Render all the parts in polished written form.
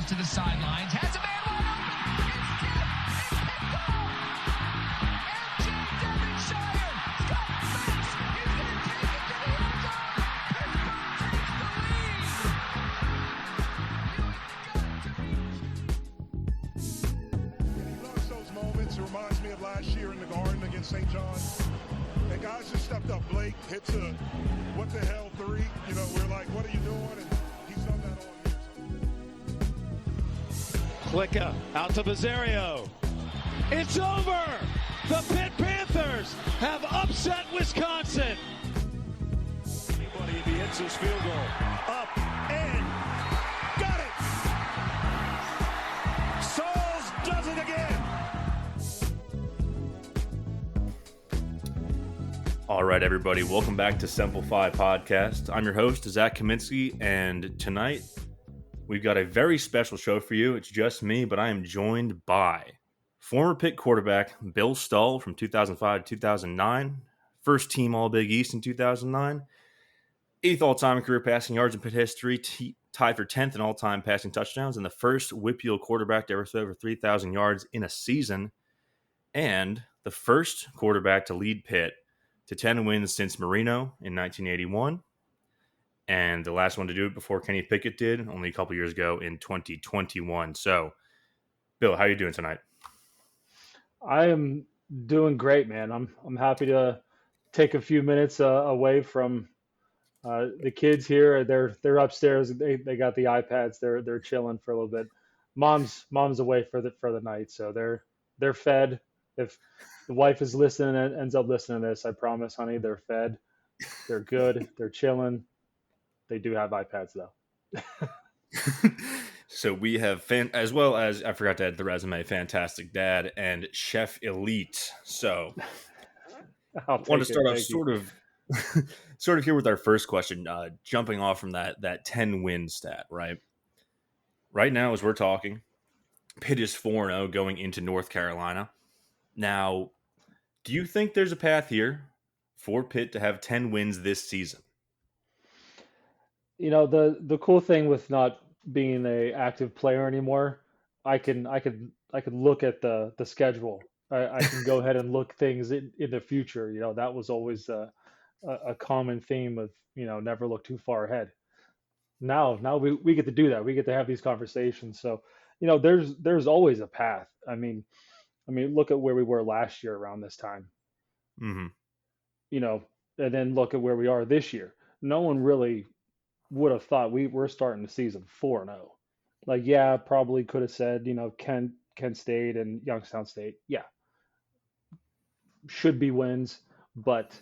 to the sidelines. Has a man wide open. It's tipped. It's picked off. MJ Devonshire. Got face. He's going to take it to the end zone. Pittsburgh takes the lead. He loves those moments. It reminds me of last year in the Garden against St. John. And guys just stepped up. Blake hits a what the hell three. You know, we're like, what are you doing? And he's done that all year. Klicka out to Bizzario. It's over. The Pitt Panthers have upset Wisconsin. Anybody if he hits his field goal. Up and got it. Sauls does it again. All right, everybody, welcome back to Simplify Podcast. I'm your host, Zach Kaminsky, and tonight we've got a very special show for you. It's just me, but I am joined by former Pitt quarterback Bill Stull from 2005 to 2009, first team All-Big East in 2009, 8th all-time career passing yards in Pitt history, tied for 10th in all-time passing touchdowns, and the first Whippeal quarterback to ever throw over 3,000 yards in a season, and the first quarterback to lead Pitt to 10 wins since Marino in 1981, and the last one to do it before Kenny Pickett did only a couple years ago in 2021. So, Bill, how are you doing tonight? I am doing great, man. I'm happy to take a few minutes away from the kids here. They're upstairs. They got the iPads. They're chilling for a little bit. Mom's away for the night, so they're fed. If the wife is listening and ends up listening to this, I promise, honey, they're fed. They're good. They're chilling. They do have iPads, though. So we have, as well as, I forgot to add the resume, Fantastic Dad and Chef Elite. So I want to start off sort of here with our first question, jumping off from that 10-win stat, right? Right now, as we're talking, Pitt is 4-0 going into North Carolina. Now, do you think there's a path here for Pitt to have 10 wins this season? You know, the cool thing with not being an active player anymore, I could look at the schedule. I can go ahead and look things in the future. You know, that was always a common theme of, you know, never look too far ahead. Now we get to do that. We get to have these conversations. So, you know, there's always a path. I mean, look at where we were last year around this time. Mm-hmm. You know, and then look at where we are this year. No one really would have thought we're starting the season 4-0. Like, yeah, probably could have said, you know, Kent State and Youngstown State, yeah, should be wins. But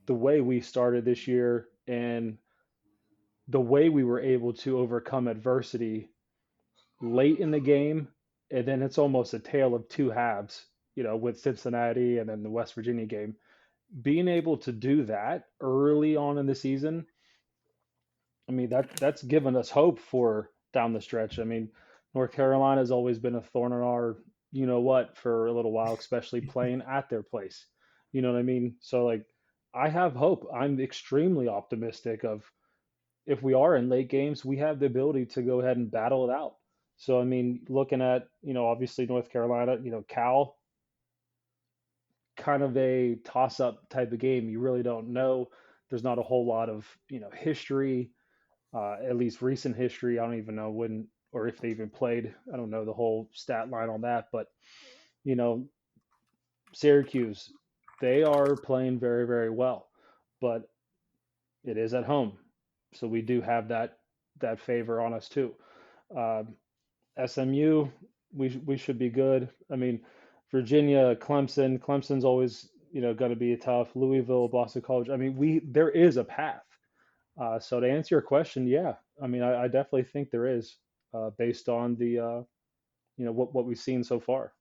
the way we started this year and the way we were able to overcome adversity late in the game, and then it's almost a tale of two halves, you know, with Cincinnati and then the West Virginia game. Being able to do that early on in the season, I mean, that's given us hope for down the stretch. I mean, North Carolina has always been a thorn in our, you know what, for a little while, especially playing at their place. You know what I mean? So, like, I have hope. I'm extremely optimistic of if we are in late games, we have the ability to go ahead and battle it out. So, I mean, looking at, you know, obviously North Carolina, you know, Cal, kind of a toss-up type of game. You really don't know. There's not a whole lot of, you know, history, at least recent history. I don't even know when or if they even played. I don't know the whole stat line on that. But, you know, Syracuse, they are playing very, very well. But it is at home. So we do have that favor on us too. SMU, we should be good. I mean, Virginia, Clemson's always, you know, going to be tough. Louisville, Boston College. I mean, there is a path. So to answer your question, yeah, I mean, I definitely think there is, based on the, you know, what we've seen so far.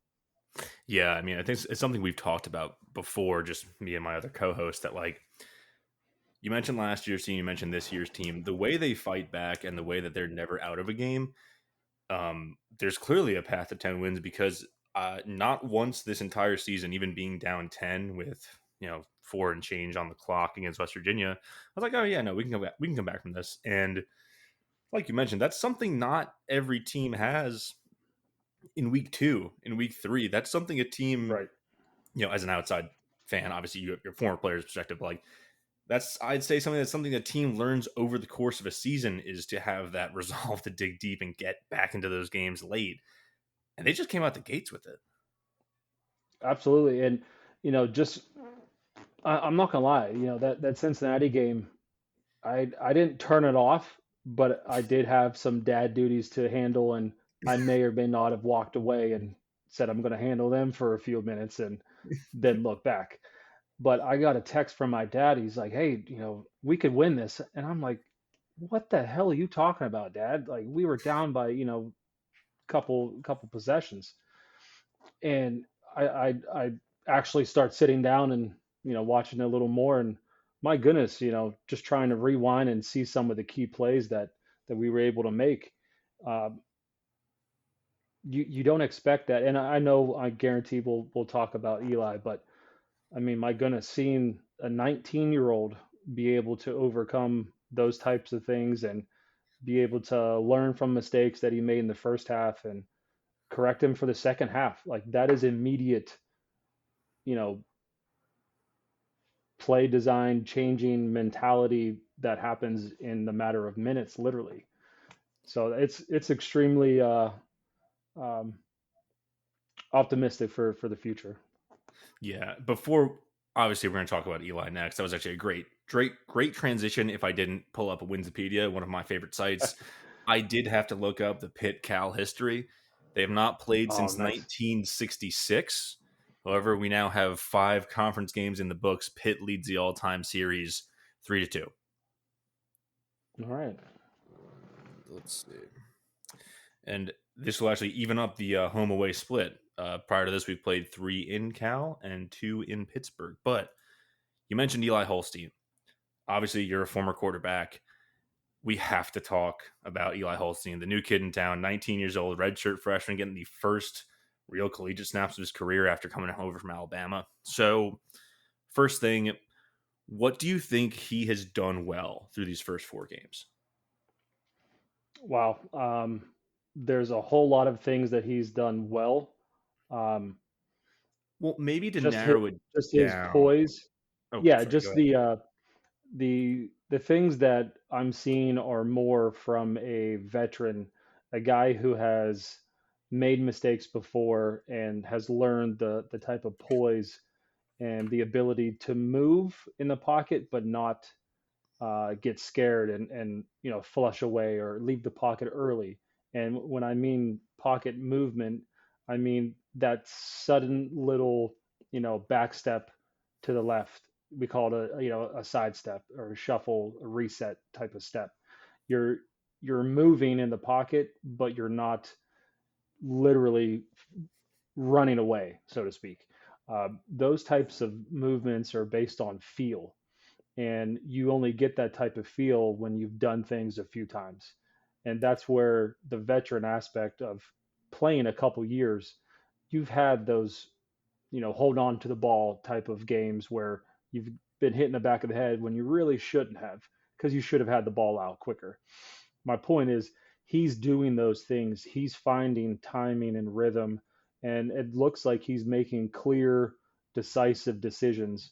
Yeah, I mean, I think it's something we've talked about before, just me and my other co-host, that, like, you mentioned last year's team, you mentioned this year's team, the way they fight back and the way that they're never out of a game, there's clearly a path to 10 wins because not once this entire season, even being down 10 with, you know, 4 and change on the clock against West Virginia, I was like, oh yeah, no, we can come back from this. And like you mentioned, that's something not every team has in week 2, in week 3. That's something a team, Right. as an outside fan, obviously you have your former player's perspective, but like that's I'd say something a team learns over the course of a season is to have that resolve to dig deep and get back into those games late. And they just came out the gates with it. Absolutely. And, just I'm not gonna lie, that Cincinnati game, I didn't turn it off, but I did have some dad duties to handle, and I may or may not have walked away and said I'm gonna handle them for a few minutes and then look back. But I got a text from my dad. He's like, "Hey, we could win this," and I'm like, "What the hell are you talking about, Dad? Like we were down by couple possessions." And I actually start sitting down and watching a little more, and my goodness, just trying to rewind and see some of the key plays that we were able to make. Um, you don't expect that, and I know I guarantee we'll talk about Eli, but I mean, my goodness, seeing a 19-year-old be able to overcome those types of things and be able to learn from mistakes that he made in the first half and correct him for the second half, like that is immediate, you know, play design changing mentality that happens in the matter of minutes, literally. So it's extremely um, optimistic for the future. Yeah. Before, obviously, we're going to talk about Eli next. That was actually a great transition. If I didn't pull up a Winsipedia, one of my favorite sites, I did have to look up the Pitt Cal history. They have not played Oh, since nice. 1966. However, we now have 5 conference games in the books. Pitt leads the all-time series 3-2. All right. Let's see. And this will actually even up the home away split. Prior to this, we've played 3 in Cal and 2 in Pittsburgh. But you mentioned Eli Holstein. Obviously, you're a former quarterback. We have to talk about Eli Holstein, the new kid in town, 19 years old, redshirt freshman, getting the first real collegiate snaps of his career after coming over from Alabama. So, first thing, what do you think he has done well through these first 4 games? Wow. There's a whole lot of things that he's done well. Um, Well, maybe to just his, narrow it just his down. poise. Oh, Yeah, sorry, go just ahead. the things that I'm seeing are more from a veteran, a guy who has made mistakes before and has learned the type of poise and the ability to move in the pocket, but not get scared and flush away or leave the pocket early. And when I mean pocket movement, I mean that sudden little back step to the left. We call it a side step or a shuffle, a reset type of step. You're you're moving in the pocket, but you're not literally running away, so to speak. Those types of movements are based on feel, and you only get that type of feel when you've done things a few times. And that's where the veteran aspect of playing a couple years, you've had those hold on to the ball type of games where you've been hit in the back of the head when you really shouldn't have, because you should have had the ball out quicker. My point is, he's doing those things. He's finding timing and rhythm, and it looks like he's making clear, decisive decisions.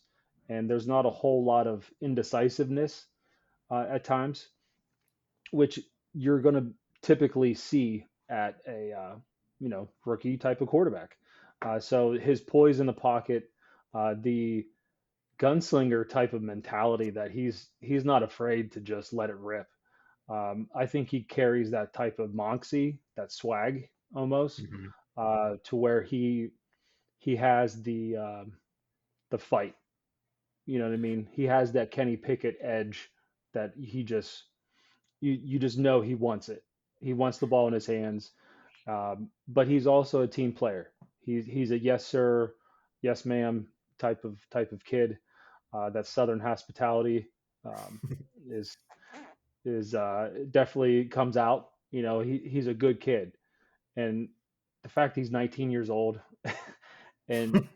And there's not a whole lot of indecisiveness at times, which you're going to typically see at a rookie type of quarterback. So his poise in the pocket, the gunslinger type of mentality that he's not afraid to just let it rip. I think he carries that type of moxie, that swag almost, Mhm. to where he has the fight. You know what I mean? He has that Kenny Pickett edge that he just you just know he wants it. He wants the ball in his hands, but he's also a team player. He's a yes sir, yes ma'am type of kid. That Southern hospitality um, is definitely comes out. He's a good kid, and the fact he's 19 years old and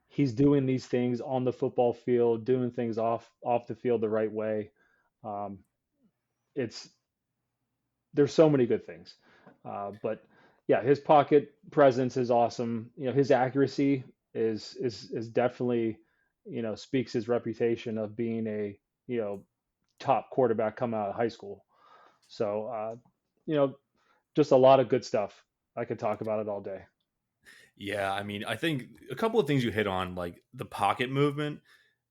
he's doing these things on the football field, doing things off the field the right way. Um, it's there's so many good things. But yeah, his pocket presence is awesome. His accuracy is definitely, speaks his reputation of being a, you know, top quarterback coming out of high school. So, you know, just a lot of good stuff. I could talk about it all day. Yeah, I mean, I think a couple of things you hit on, like the pocket movement,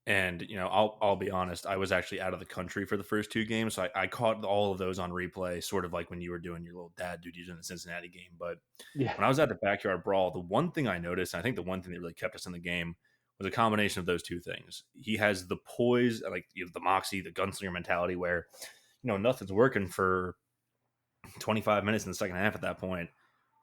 and I'll be honest, I was actually out of the country for the first two games, so I caught all of those on replay, sort of like when you were doing your little dad duties in the Cincinnati game. But Yeah. when I was at the backyard brawl, the one thing I noticed, and I think the one thing that really kept us in the game, was a combination of those two things. He has the poise, like the moxie, the gunslinger mentality, where nothing's working for 25 minutes in the second half at that point,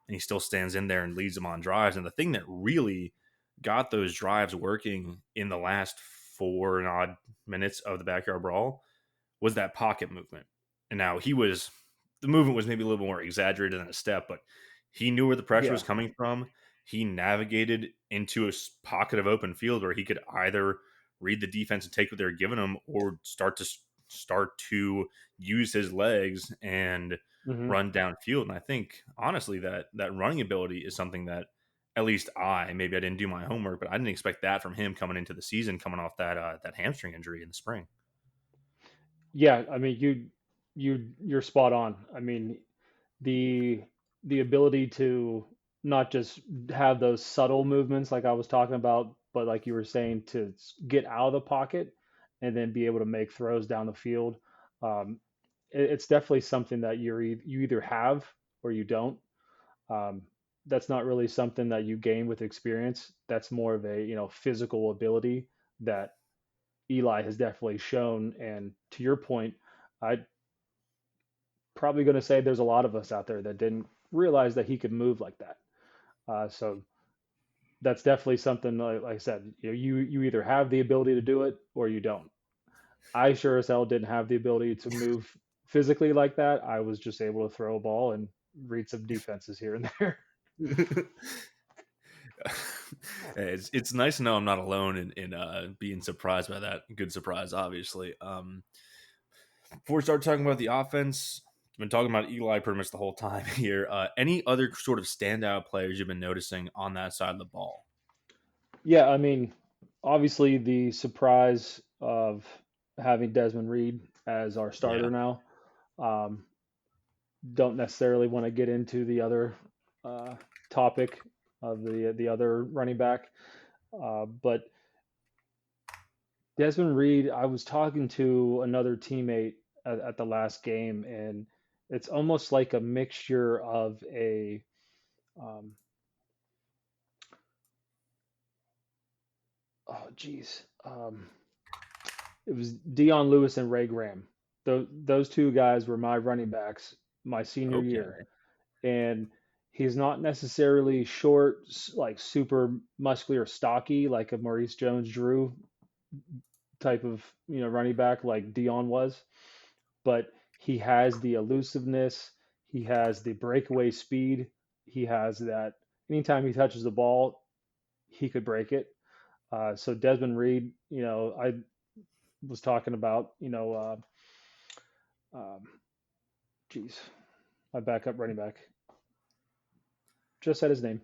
and he still stands in there and leads them on drives. And the thing that really got those drives working in the last 4 and odd minutes of the backyard brawl was that pocket movement. And now the movement was maybe a little more exaggerated than a step, but he knew where the pressure Yeah. was coming from. He navigated into a pocket of open field where he could either read the defense and take what they're giving him, or start to use his legs and Hmm. run downfield. And I think honestly that running ability is something that at least maybe I didn't do my homework, but I didn't expect that from him coming into the season, coming off that hamstring injury in the spring. Yeah. I mean, you're spot on. I mean, the the ability to not just have those subtle movements like I was talking about, but like you were saying, to get out of the pocket and then be able to make throws down the field. Um, it's definitely something that you either have or you don't. Um, that's not really something that you gain with experience. That's more of a physical ability that Eli has definitely shown. And to your point, I probably going to say there's a lot of us out there that didn't realize that he could move like that. So that's definitely something like I said, you either have the ability to do it or you don't. I sure as hell didn't have the ability to move physically like that. I was just able to throw a ball and read some defenses here and there. It's nice to know I'm not alone in being surprised by that. Good surprise, obviously. Before we start talking about the offense, I've been talking about Eli pretty much the whole time here. Any other sort of standout players you've been noticing on that side of the ball? Yeah, I mean, obviously the surprise of having Desmond Reed as our Yeah. starter now. Um, don't necessarily want to get into the other uh, topic of the other running back, but Desmond Reed, I was talking to another teammate at the last game, and it's almost like a mixture of a um, oh geez, it was Dion Lewis and Ray Graham. Those two guys were my running backs my senior year, Okay. and he's not necessarily short, like super muscular, stocky, like a Maurice Jones-Drew type of running back like Dion was, but he has the elusiveness, he has the breakaway speed, he has that. Anytime he touches the ball, he could break it. So Desmond Reed, I was talking about, um, geez, my backup running back just said his name.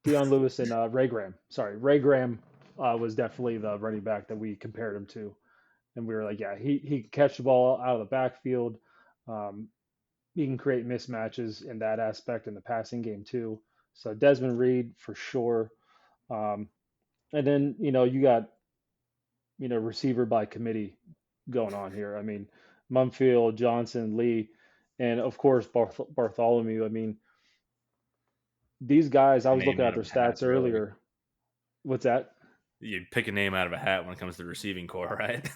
Dion Lewis and Ray Graham. Sorry, Ray Graham was definitely the running back that we compared him to, and we were like, yeah, he can catch the ball out of the backfield. Um, he can create mismatches in that aspect in the passing game too. So Desmond Reed for sure. Um, and then you got receiver by committee going on here. I mean, Mumfield, Johnson, Lee, and of course Bartholomew. I mean, these guys. I A was name looking at out their of a hat, stats really. earlier. What's that? You pick a name out of a hat when it comes to the receiving core, right?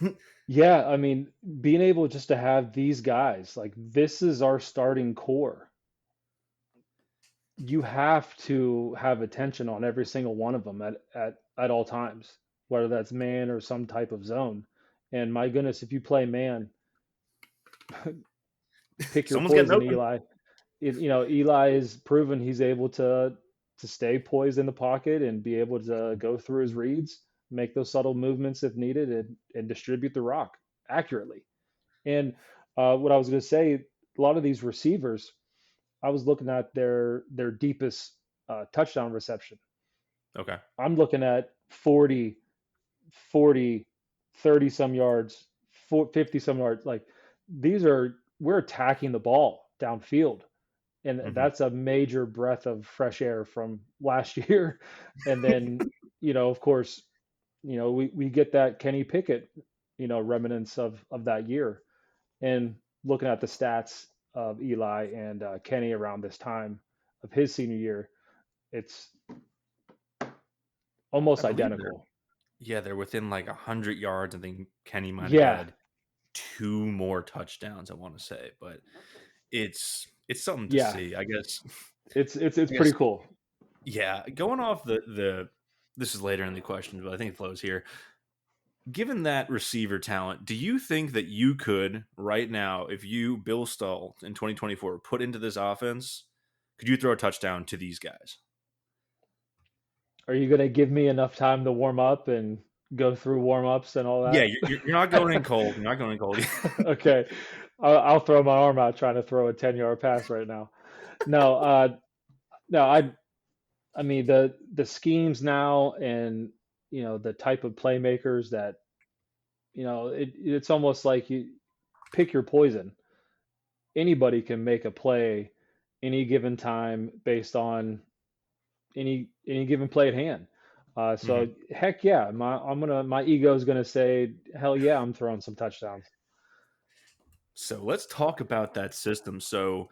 Yeah, I mean, being able just to have these guys, like this is our starting core. You have to have attention on every single one of them at all times, whether that's man or some type of zone. And my goodness, if you play man, pick your Someone's getting poison, open. Eli. Eli is proven he's able to stay poised in the pocket and be able to go through his reads, make those subtle movements if needed, and distribute the rock accurately. And what I was going to say, a lot of these receivers, I was looking at their deepest touchdown reception. Okay. I'm looking at 40, 40, 30 some yards, 50 some yards. Like these are we're attacking the ball downfield, and Hmm. that's a major breath of fresh air from last year. And then, of course, we get that Kenny Pickett, remnants of that year. And looking at the stats of Eli and Kenny around this time of his senior year, it's I almost believe they're identical. yeah, they're within like 100 yards. I think Kenny might have Yeah, had two more touchdowns, I want to say, but it's something to yeah, see. I guess it's I pretty guess cool. yeah, going off the this is later in the questions, but I think it flows here. Given that receiver talent, do you think that you could right now, if you Bill Stull in 2024 put into this offense, could you throw a touchdown to these guys? Are you gonna give me enough time to warm up and go through warm ups and all Yeah, that? you're not going in cold. You're not going in cold. Okay, I'll throw my arm out trying to throw a 10-yard pass right now. No, no, I mean the schemes now, and the type of playmakers that it's almost like you pick your poison. Anybody can make a play any given time based on any given play at hand. Hmm. So heck yeah, my ego is gonna say hell yeah, I'm throwing some touchdowns. So let's talk about that system. So,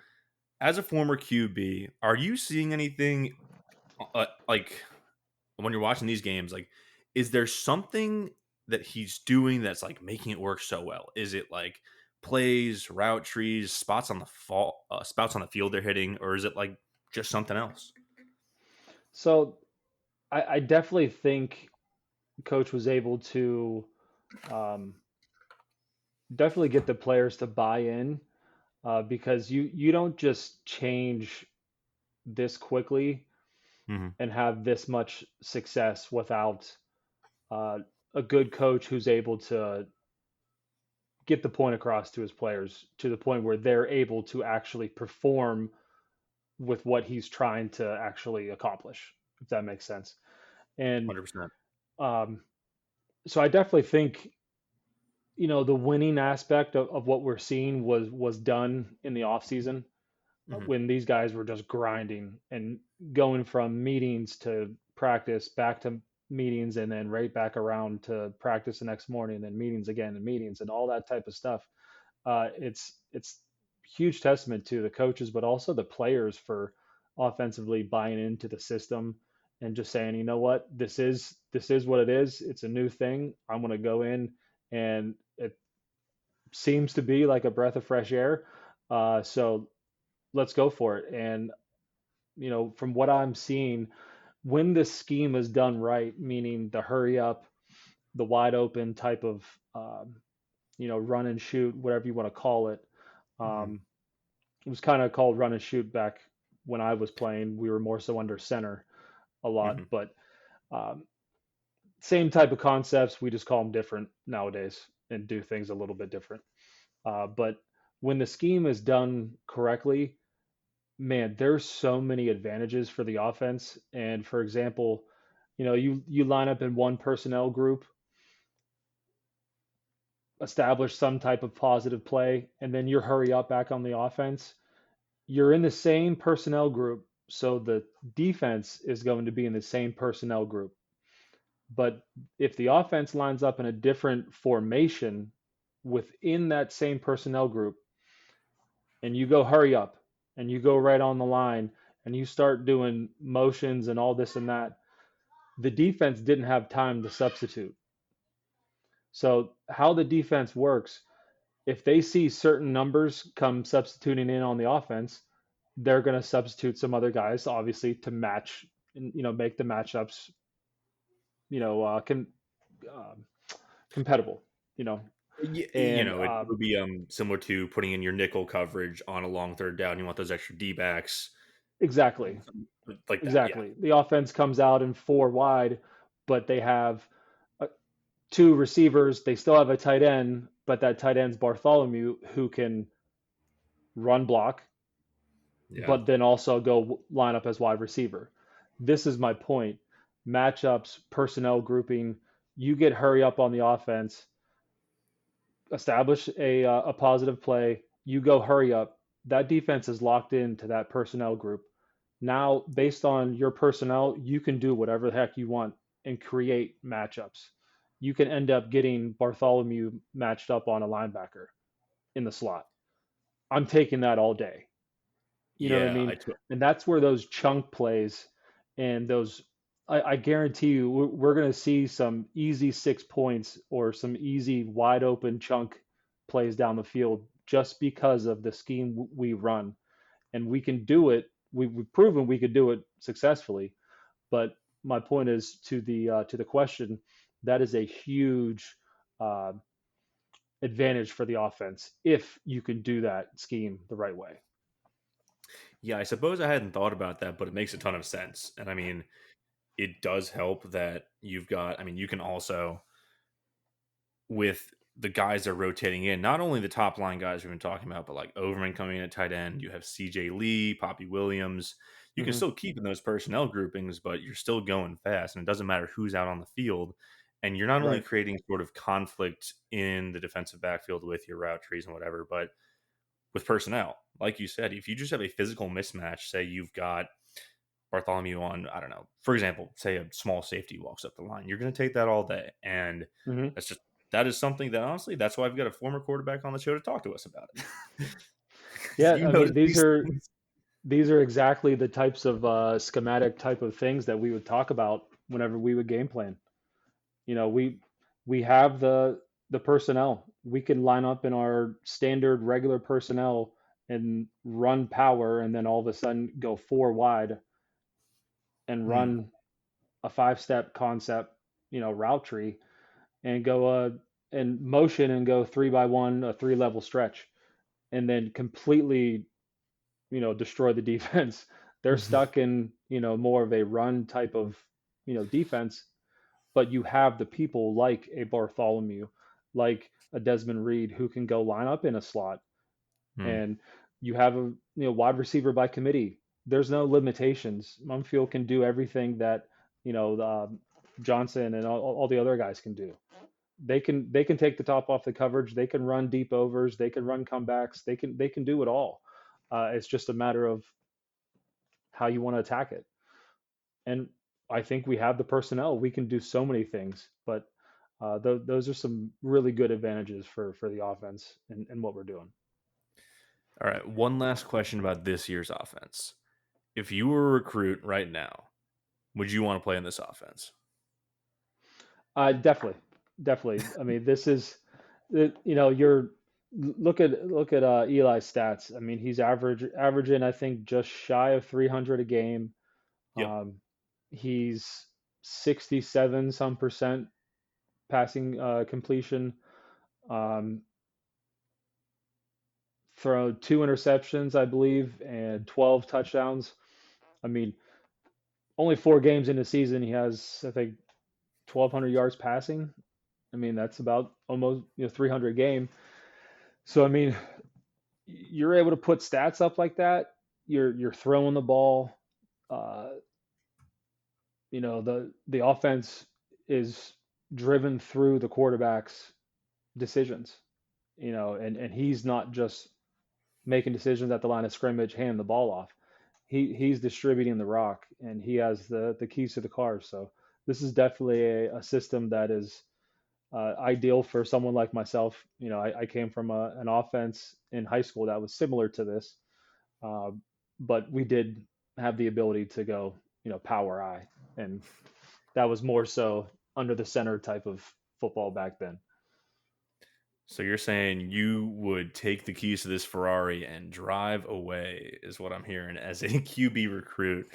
as a former QB, are you seeing anything like when you're watching these games? Like, is there something that he's doing that's like making it work so well? Is it like plays, route trees, spots on the field they're hitting, or is it like just something else? So I definitely think coach was able to um, definitely get the players to buy in because you don't just change this quickly Hmm. and have this much success without uh, a good coach who's able to get the point across to his players to the point where they're able to actually perform with what he's trying to actually accomplish, if that makes sense. And 100%. um, so I definitely think the winning aspect of what we're seeing was done in the off season Hmm. when these guys were just grinding and going from meetings to practice back to meetings and then right back around to practice the next morning and meetings again and meetings and all that type of stuff. It's huge testament to the coaches, but also the players for offensively buying into the system and just saying, you know what, this is what it is. It's a new thing. I'm going to go in, and it seems to be like a breath of fresh air. So let's go for it. And from what I'm seeing, when this scheme is done right, meaning the hurry up, the wide open type of run and shoot, whatever you want to call it. Hmm. Um, it was kind of called run and shoot back when I was playing. We were more so under center a lot, Hmm. but um, same type of concepts. We just call them different nowadays and do things a little bit different. But when the scheme is done correctly, man, there's so many advantages for the offense. And for example, you line up in one personnel group, establish some type of positive play, and then you hurry up back on the offense. You're in the same personnel group, so the defense is going to be in the same personnel group. But if the offense lines up in a different formation within that same personnel group, and you go hurry up and you go right on the line and you start doing motions and all this and that, the defense didn't have time to substitute. So, how the defense works, if they see certain numbers come substituting in on the offense, they're going to substitute some other guys, obviously, to match and make the matchups you know uh, com- um compatible. You know, and It would be similar to putting in your nickel coverage on a long third down. You want those extra D backs exactly, like that. Yeah. exactly. The offense comes out in four wide, but they have uh, two receivers. They still have a tight end, but that tight end's Bartholomew who can run block, Yeah. but then also go line up as wide receiver. This is my point. Matchups, personnel grouping, you get hurry up on the offense, establish a positive play, you go hurry up. That defense is locked into that personnel group. Now, based on your personnel, you can do whatever the heck you want and create matchups. You can end up getting Bartholomew matched up on a linebacker in the slot. I'm taking that all day. You know what I Yeah. mean? And that's where those chunk plays and those, I guarantee you, we're going to see some easy 6 points or some easy wide open chunk plays down the field just because of the scheme we run. And we can do it. We've proven we could do it successfully. But my point is to the question, that is a huge uh, advantage for the offense if you can do that scheme the right way. Yeah, I suppose I hadn't thought about that, but it makes a ton of sense. And I mean, it does help that you've got, I mean, you can also, with the guys that are rotating in, not only the top line guys we've been talking about, but like Overman coming in at tight end, you have CJ Lee, Poppy Williams. You can Hmm. still keep in those personnel groupings, but you're still going fast, and it doesn't matter who's out on the field. And you're not only Right. creating sort of conflict in the defensive backfield with your route trees and whatever, but with personnel. Like you said, if you just have a physical mismatch, say you've got Bartholomew on, I don't know, for example, say a small safety walks up the line, you're going to take that all day. And Hmm. that's just, that is something that honestly, that's why I've got a former quarterback on the show to talk to us about it. Yeah, You I mean notice these these are things. these are exactly the types of schematic type of things that we would talk about whenever we would game plan. You know, we have the personnel. We can line up in our standard regular personnel and run power, and then all of a sudden go four wide and Hmm. run a five-step concept, route tree, and go and motion and go 3 by 1, a three-level stretch, and then completely destroy the defense. They're stuck in, more of a run type of, defense, but you have the people like a Bartholomew, like a Desmond Reed who can go line up in a slot, Hmm. and you have a wide receiver by committee. There's no limitations. Mumfield can do everything that Johnson and all the other guys can do. They can take the top off the coverage. They can run deep overs. They can run comebacks. They can do it all. It's just a matter of how you want to attack it. And I think we have the personnel. We can do so many things, but those are some really good advantages for the offense and what we're doing. All right. One last question about this year's offense. If you were a recruit right now, would you want to play in this offense? Definitely, definitely. I mean, this is, you're look at Eli's stats. I mean, he's averaging, I think, just shy of 300 a game. Yep. Um, he's 67 some percent passing completion. Um, throw two interceptions, I believe, and 12 touchdowns. I mean, only 4 games in the season, he has, I think, 1,200 yards passing. I mean, that's about almost 300 game. So I mean, you're able to put stats up like that. You're throwing the ball. Uh, the offense is driven through the quarterback's decisions. And he's not just making decisions at the line of scrimmage, hand the ball off. He's distributing the rock, and he has the keys to the car. So this is definitely a system that is ideal for someone like myself. I came from an offense in high school that was similar to this, uh, but we did have the ability to go, power I, and that was more so under the center type of football back then. So you're saying you would take the keys to this Ferrari and drive away, is what I'm hearing as a QB recruit.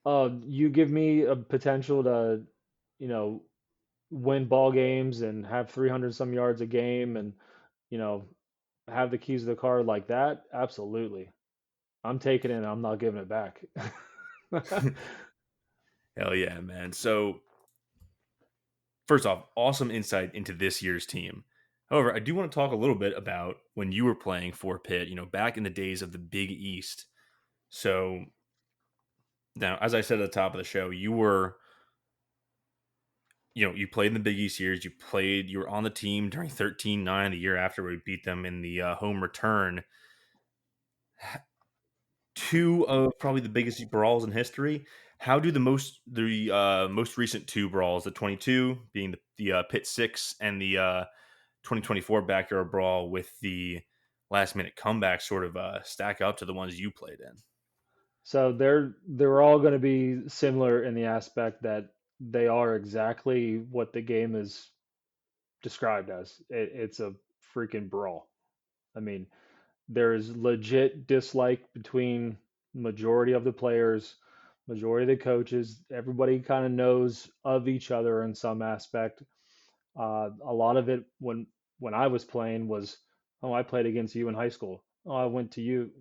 You give me a potential to, you know, win ball games and have 300 some yards a game and, you know, have the keys to the car like that. Absolutely. I'm taking it and I'm not giving it back. Hell yeah, man. So first off, awesome insight into this year's team. However, I do want to talk a little bit about when you were playing for Pitt, back in the days of the Big East. So now, as I said at the top of the show, you played in the Big East years. You were on the team during 13-9 the year after we beat them in the home return. Two of probably the biggest brawls in history. How do the most recent two brawls, the 22 being the Pitt 6 and the 2024 backyard brawl with the last minute comeback sort of stack up to the ones you played in? So they're all going to be similar in the aspect that they are exactly what the game is described as. It's a freaking brawl. I mean, there's legit dislike between majority of the players, majority of the coaches. Everybody kind of knows of each other in some aspect. A lot of it when I was playing was, oh, I played against you in high school. Oh, I went to you.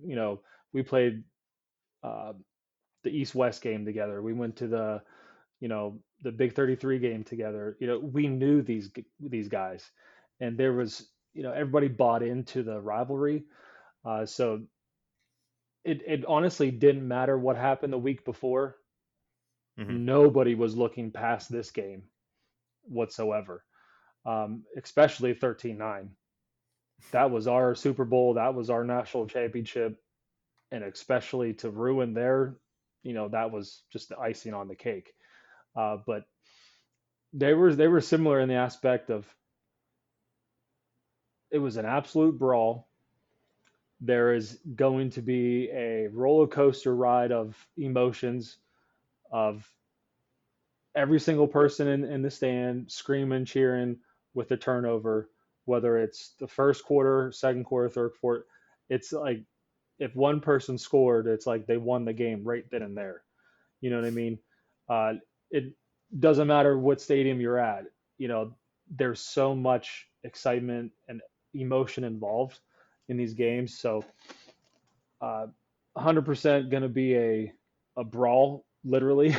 We played uh, the East West game together. We went to the Big 33 game together. We knew these guys, and there was everybody bought into the rivalry. So it honestly didn't matter what happened the week before. Hmm. Nobody was looking past this game whatsoever, especially 13-9. That was our Super Bowl. That was our national championship. And especially to ruin that was just the icing on the cake. But they were similar in the aspect of it was an absolute brawl. There is going to be a roller coaster ride of emotions of every single person in the stand screaming, cheering with the turnover, whether it's the first quarter, second quarter, third quarter. It's like if one person scored, it's like they won the game right then and there. You know what I mean? It doesn't matter what stadium you're at. You know, there's so much excitement and emotion involved in these games. So, 100% going to be a brawl, literally,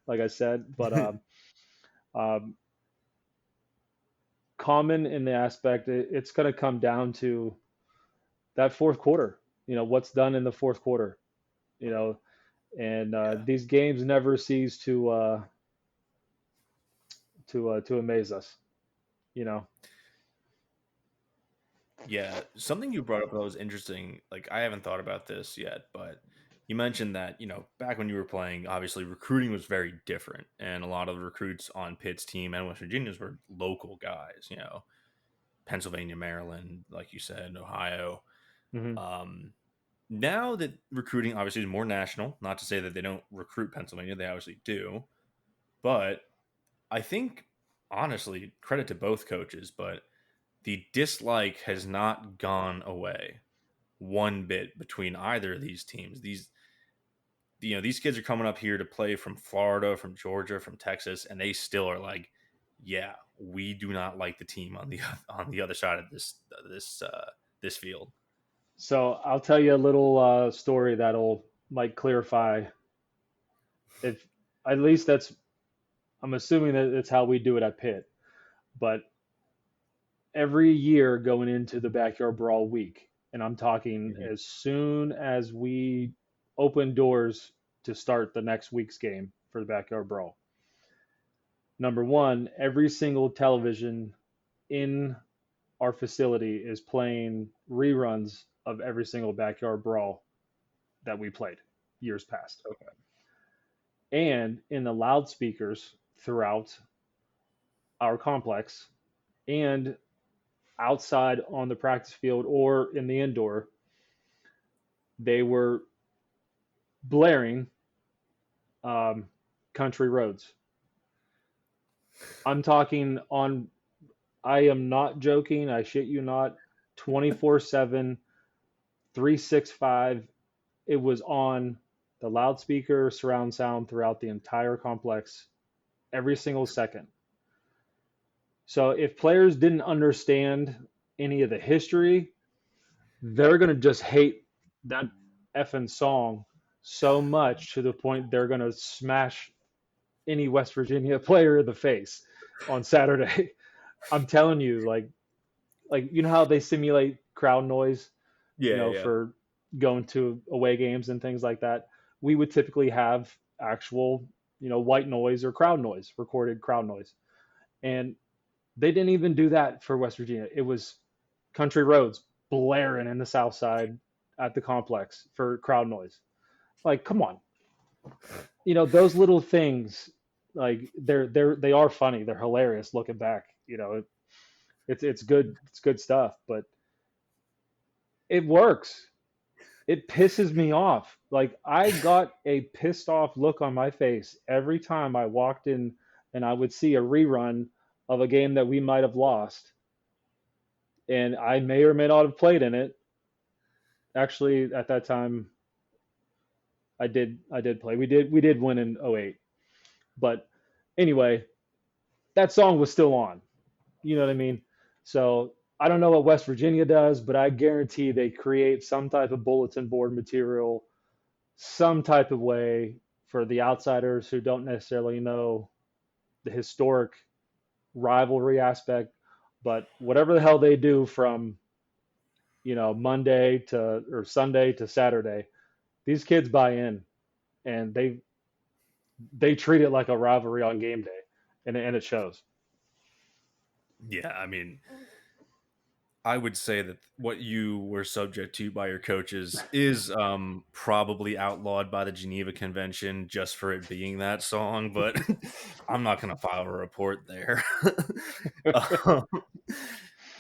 like I said. But um, common in the aspect, it's going to come down to that fourth quarter. What's done in the fourth quarter. You know, and Yeah. these games never cease to amaze us. You know. Yeah, something you brought up that was interesting. Like, I haven't thought about this yet, but you mentioned that, back when you were playing, obviously recruiting was very different. And a lot of the recruits on Pitt's team and West Virginia's were local guys, Pennsylvania, Maryland, like you said, Ohio. Hmm. Um, Now that recruiting obviously is more national, not to say that they don't recruit Pennsylvania, they obviously do. But I think, honestly, credit to both coaches, but the dislike has not gone away one bit between either of these teams. These kids are coming up here to play from Florida, from Georgia, from Texas, and they still are like, yeah, we do not like the team on the on the other side of this field. So I'll tell you a little story that'll might clarify if at least that's I'm assuming that it's how we do it at Pitt. But every year going into the backyard brawl week, and I'm talking Mhm. as soon as we open doors to start the next week's game for the backyard brawl. Number one, every single television in our facility is playing reruns of every single backyard brawl that we played years past. And in the loudspeakers throughout our complex and outside on the practice field or in the indoor, they were blaring um, country roads. I'm talking on, I am not joking, I shit you not, 24/7, 365. It was on the loudspeaker surround sound throughout the entire complex every single second. So if players didn't understand any of the history, they're going to just hate that effing song so much to the point they're going to smash any West Virginia player in the face on Saturday. I'm telling you, like like you know how they simulate crowd noise, Yeah, yeah. for going to away games and things like that. We would typically have actual, white noise or crowd noise, recorded crowd noise. And they didn't even do that for West Virginia. It was country roads blaring in the South Side at the complex for crowd noise. Like, come on. Those little things, like they are funny. They're hilarious looking back. It's good. It's good stuff, but it works. It pisses me off. Like I got a pissed off look on my face every time I walked in and I would see a rerun of a game that we might have lost. And I may or may not have played in it. Actually, at that time I did play. We did win in '08. But anyway, that song was still on. You know what I mean? So I don't know what West Virginia does, but I guarantee they create some type of bulletin board material, some type of way for the outsiders who don't necessarily know the historic rivalry aspect. But whatever the hell they do from Monday to or Sunday to Saturday, these kids buy in and they treat it like a rivalry on game day, and it shows. Yeah, I mean, I would say that what you were subject to by your coaches is probably outlawed by the Geneva Convention just for it being that song, but I'm not going to file a report there. um,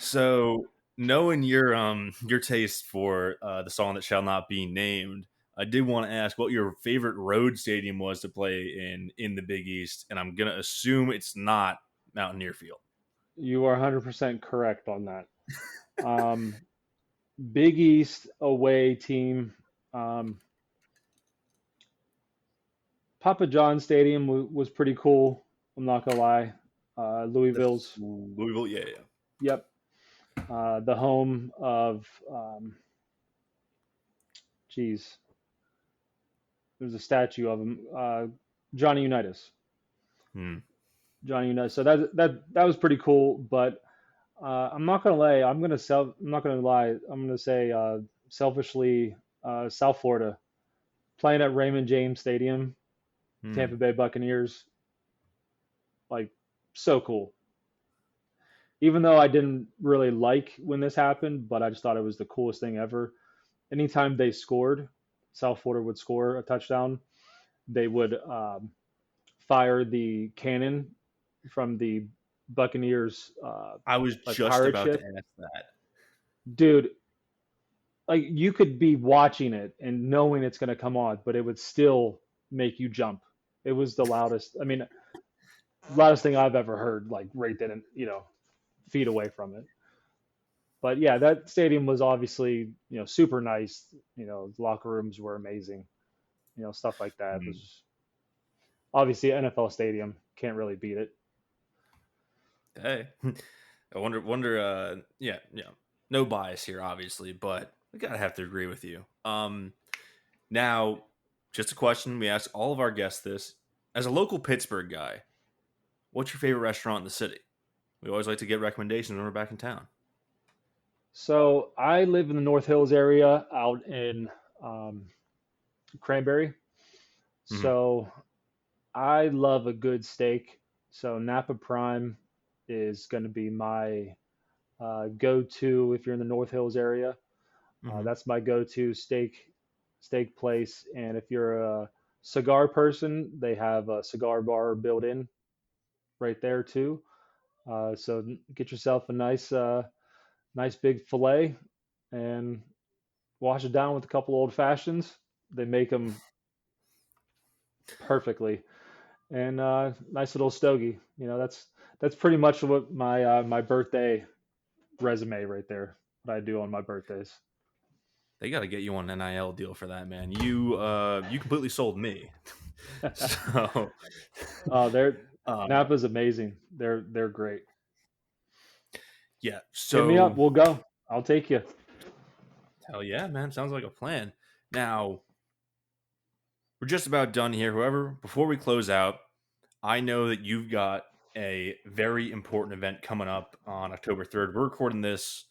so, knowing your taste for the song that shall not be named, I did want to ask what your favorite road stadium was to play in the Big East, and I'm going to assume it's not Mountaineer Field. You are 100% correct on that. Um, Big East away team. Um, Papa John Stadium was pretty cool. I'm not gonna lie. That's Louisville's, Louisville, yeah, yeah. yep, the home of, geez, there's a statue of him, Johnny Unitas. Hmm. Johnny Unitas. So that was pretty cool. But I'm not gonna lie. I'm not gonna lie. I'm gonna say selfishly, South Florida, playing at Raymond James Stadium, Hmm. Tampa Bay Buccaneers, like so cool. Even though I didn't really like when this happened, but I just thought it was the coolest thing ever. Anytime they scored, South Florida would score a touchdown, they would fire the cannon from the Buccaneers I was like just pirate about to ship. ask that. Dude, like you could be watching it and knowing it's going to come on, but it would still make you jump. It was the loudest. I mean, loudest thing I've ever heard, like right then, feet away from it. But yeah, that stadium was obviously, super nice. The locker rooms were amazing. Stuff like that Hmm. was obviously an NFL stadium. Can't really beat it. Hey, I wonder. Yeah, yeah. No bias here, obviously, but I gotta have to agree with you. Now, just a question we ask all of our guests this: as a local Pittsburgh guy, what's your favorite restaurant in the city? We always like to get recommendations when we're back in town. So I live in the North Hills area out in um, Cranberry. Hmm. So I love a good steak. So Napa Prime is going to be my go-to if you're in the North Hills area. Hmm. That's my go-to steak place. And if you're a cigar person, they have a cigar bar built in right there too. So get yourself a nice big fillet and wash it down with a couple old fashions. They make them perfectly, and nice little stogie. That's pretty much what my birthday resume right there. What I do on my birthdays. They got to get you on an NIL deal for that, man. You completely sold me. So, They're um, Napa's amazing. They're great. yeah. Hit me up. So, We'll go. I'll take you. hell yeah, man. Sounds like a plan. Now, we're just about done here. However, before we close out, I know that you've got a very important event coming up on October 3rd. We're recording this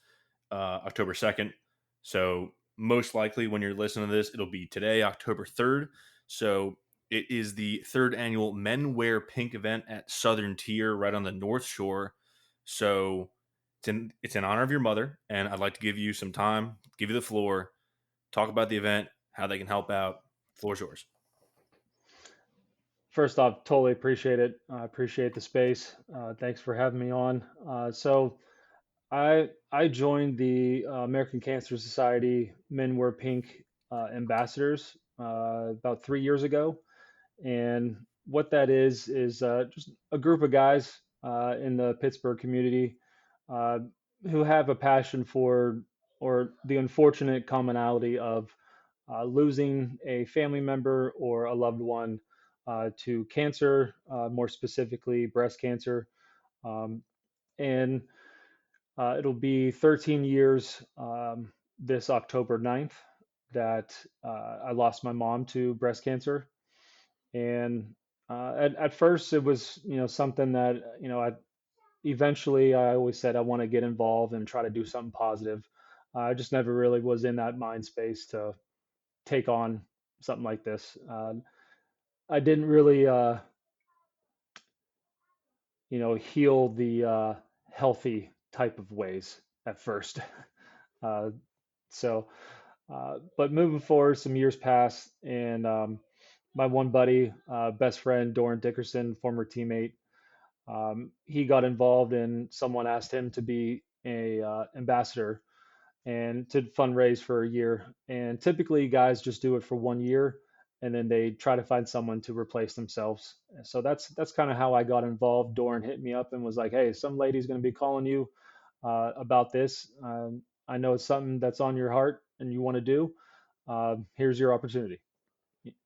October 2nd. So, most likely when you're listening to this, it'll be today, October 3rd. So, it is the third annual Men Wear Pink event at Southern Tier right on the North Shore. So, it's in honor of your mother. And I'd like to give you some time, give you the floor, talk about the event, how they can help out. Floor's yours. First off, totally appreciate it. I appreciate the space. Thanks for having me on. I joined the American Cancer Society Men Wear Pink ambassadors about 3 years ago, and what that is just a group of guys in the Pittsburgh community uh, who have a passion for, or the unfortunate commonality of losing a family member or a loved one to cancer, more specifically breast cancer. Um, and It'll be 13 years this October 9th that I lost my mom to breast cancer. And at first, it was, something that, I always said I want to get involved and try to do something positive. I just never really was in that mind space to take on something like this. I didn't really, heal the healthy type of ways at first. Uh, but moving forward, some years passed, and my one buddy, best friend, Doran Dickerson, former teammate, he got involved and someone asked him to be a ambassador and to fundraise for a year. And typically, guys just do it for 1 year, and then they try to find someone to replace themselves. So that's kind of how I got involved. Doran hit me up and was like, "Hey, some lady's going to be calling you about this. I know it's something that's on your heart and you want to do. Here's your opportunity."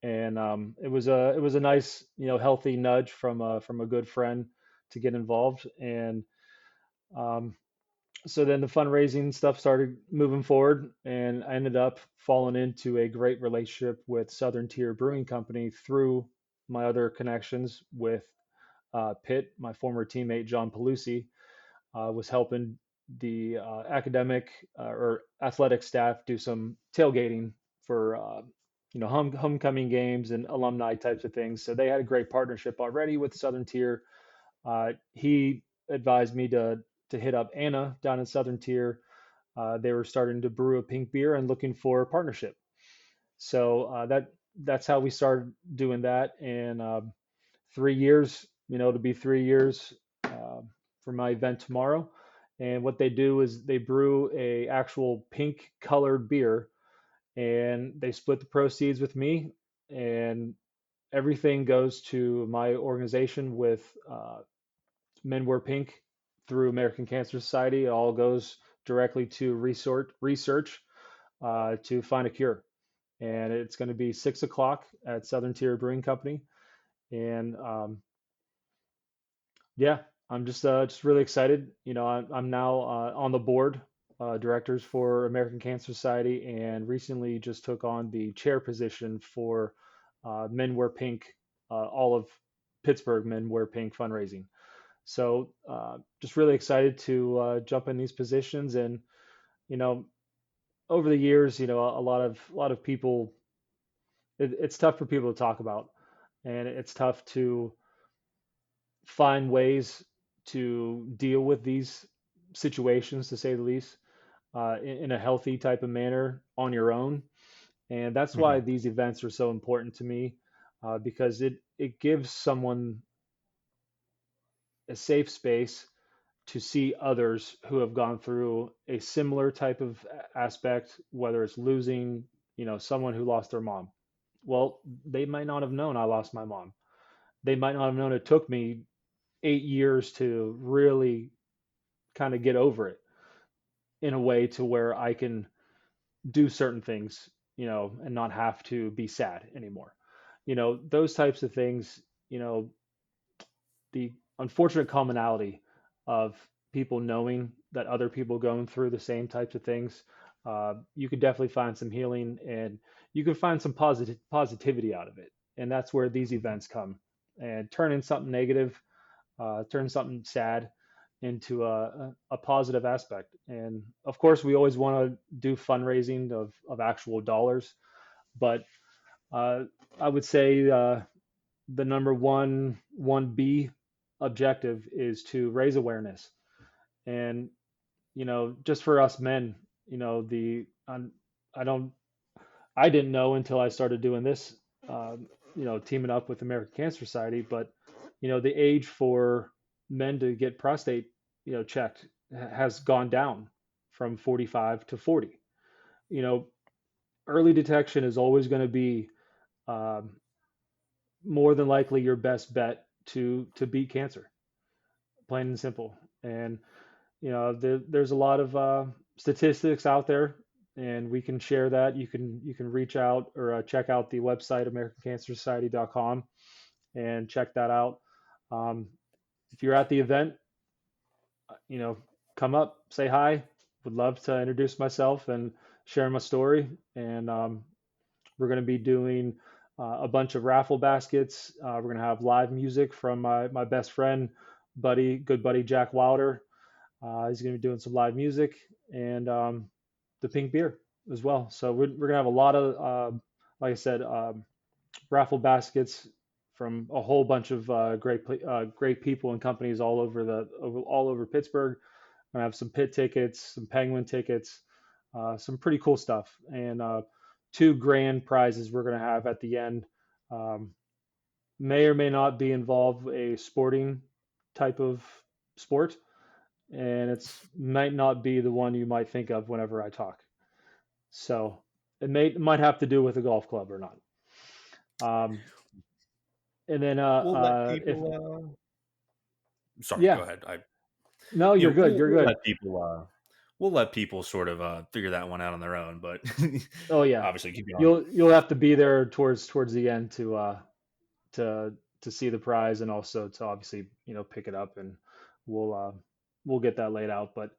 And it was a nice, healthy nudge from a good friend to get involved. And um, so then the fundraising stuff started moving forward, and I ended up falling into a great relationship with Southern Tier Brewing Company through my other connections with Pitt. My former teammate John Pelusi was helping the academic or athletic staff do some tailgating for homecoming games and alumni types of things. So they had a great partnership already with Southern Tier. He advised me to hit up Anna down in Southern Tier. They were starting to brew a pink beer and looking for a partnership. So that's how we started doing that. And 3 years, to be 3 years uh, for my event tomorrow. And what they do is they brew a actual pink colored beer, and they split the proceeds with me, and everything goes to my organization with Men Wear Pink through American Cancer Society. It all goes directly to research to find a cure. And it's going to be 6 o'clock at Southern Tier Brewing Company. And yeah, I'm just really excited. I'm now on the board directors for American Cancer Society, and recently just took on the chair position for Men Wear Pink, all of Pittsburgh Men Wear Pink fundraising. So just really excited to jump in these positions. And you know, over the years, a lot of people, it's tough for people to talk about, and it's tough to find ways to deal with these situations, to say the least, in a healthy type of manner on your own. And that's why Mhm. these events are so important to me, because it gives someone a safe space to see others who have gone through a similar type of aspect, whether it's losing, someone who lost their mom. Well, they might not have known I lost my mom. They might not have known it took me 8 years to really kind of get over it in a way to where I can do certain things, and not have to be sad anymore. Those types of things, the unfortunate commonality of people knowing that other people going through the same types of things, you could definitely find some healing, and you can find some positivity out of it. And that's where these events come and turn in something negative. turn something sad into a positive aspect. And of course, we always want to do fundraising of actual dollars, but uh, I would say the number one B objective is to raise awareness. And just for us men, the I don't I didn't know until I started doing this, teaming up with American Cancer Society, but the age for men to get prostate, checked has gone down from 45 to 40. You know, early detection is always going to be um, more than likely your best bet to beat cancer, plain and simple. And there's a lot of statistics out there, and we can share that. You can reach out or check out the website AmericanCancerSociety.com and check that out. Um, if you're at the event, you know, come up, say hi. Would love to introduce myself and share my story. And we're going to be doing a bunch of raffle baskets. We're going to have live music from my best friend, good buddy Jack Wilder. He's going to be doing some live music and the pink beer as well. So we're going to have a lot of, like I said, raffle baskets from a whole bunch of great people and companies all over Pittsburgh. I have some pit tickets, some penguin tickets, some pretty cool stuff, and two grand prizes we're going to have at the end. Um, may or may not be involved a sporting type of sport, and it's might not be the one you might think of whenever I talk. So it might have to do with a golf club or not. Um, and then We'll let if people. Sorry, go yeah, ahead. no, you're good. You're We'll good. let people. We'll let people sort of figure that one out on their own. But Oh yeah, obviously, keep going. you'll have to be there towards the end to to see the prize and also to obviously pick it up, and we'll uh, we'll get that laid out. But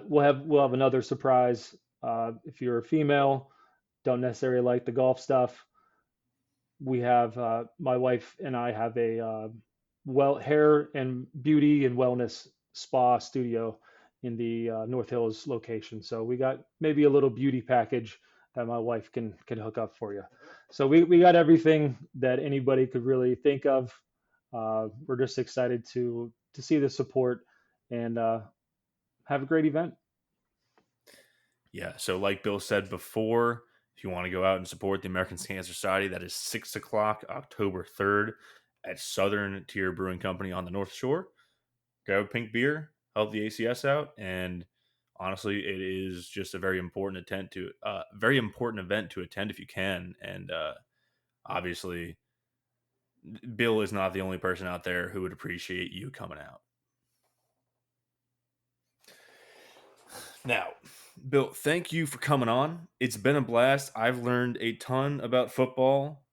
we'll have another surprise. If you're a female, don't necessarily like the golf stuff, we have my wife and I have a hair and beauty and wellness spa studio in the North Hills location. So we got maybe a little beauty package that my wife can hook up for you. So we got everything that anybody could really think of. We're just excited to see the support and have a great event. Yeah. So, like Bill said before, if you want to go out and support the American Cancer Society, that is 6 o'clock, October 3rd, at Southern Tier Brewing Company on the North Shore. Grab a pink beer, help the ACS out, and honestly, it is just a very important event to attend if you can. And obviously, Bill is not the only person out there who would appreciate you coming out. Now, Bill, thank you for coming on. It's been a blast. I've learned a ton about football,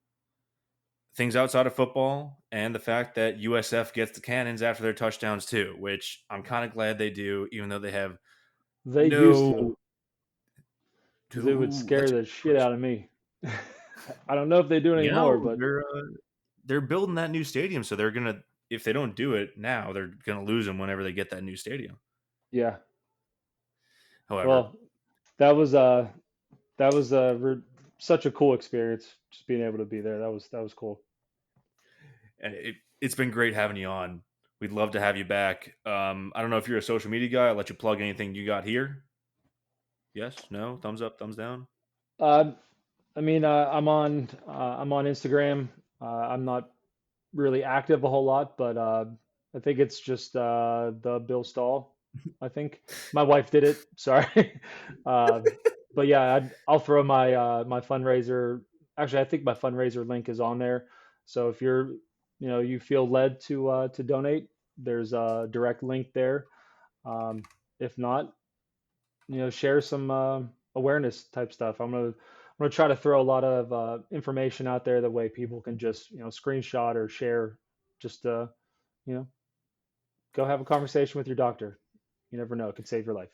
things outside of football, and the fact that USF gets the cannons after their touchdowns too, which I'm kind of glad they do, even though they have They used to, no. because it would Ooh, scare that's a the good shit question. out of me. I don't know if they do it anymore, but They're building that new stadium, so they're gonna, if they don't do it now, they're gonna lose them whenever they get that new stadium. yeah. However, Well, that was such a cool experience just being able to be there. That was cool. and it's been great having you on. We'd love to have you back. I don't know if you're a social media guy. I'll let you plug anything you got here. Yes, no, thumbs up, thumbs down. Uh, I mean, I'm on Instagram. I'm not really active a whole lot, but I think it's just the Bill Stall. I think my wife did it. Sorry, uh, but yeah, I'll throw my fundraiser. Actually, I think my fundraiser link is on there. So if you feel led to donate, there's a direct link there. Um, if not, share some awareness type stuff. I'm gonna try to throw a lot of information out there the way people can just screenshot or share, just you know go have a conversation with your doctor. You never know, it could save your life.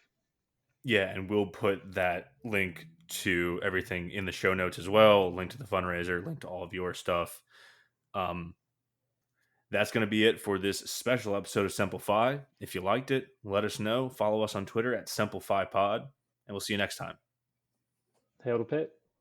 Yeah, and we'll put that link to everything in the show notes as well. Link to the fundraiser, link to all of your stuff. Um, That's going to be it for this special episode of Simplify. If you liked it, let us know. Follow us on Twitter at SimplifyPod, and we'll see you next time. Hail to Pitt.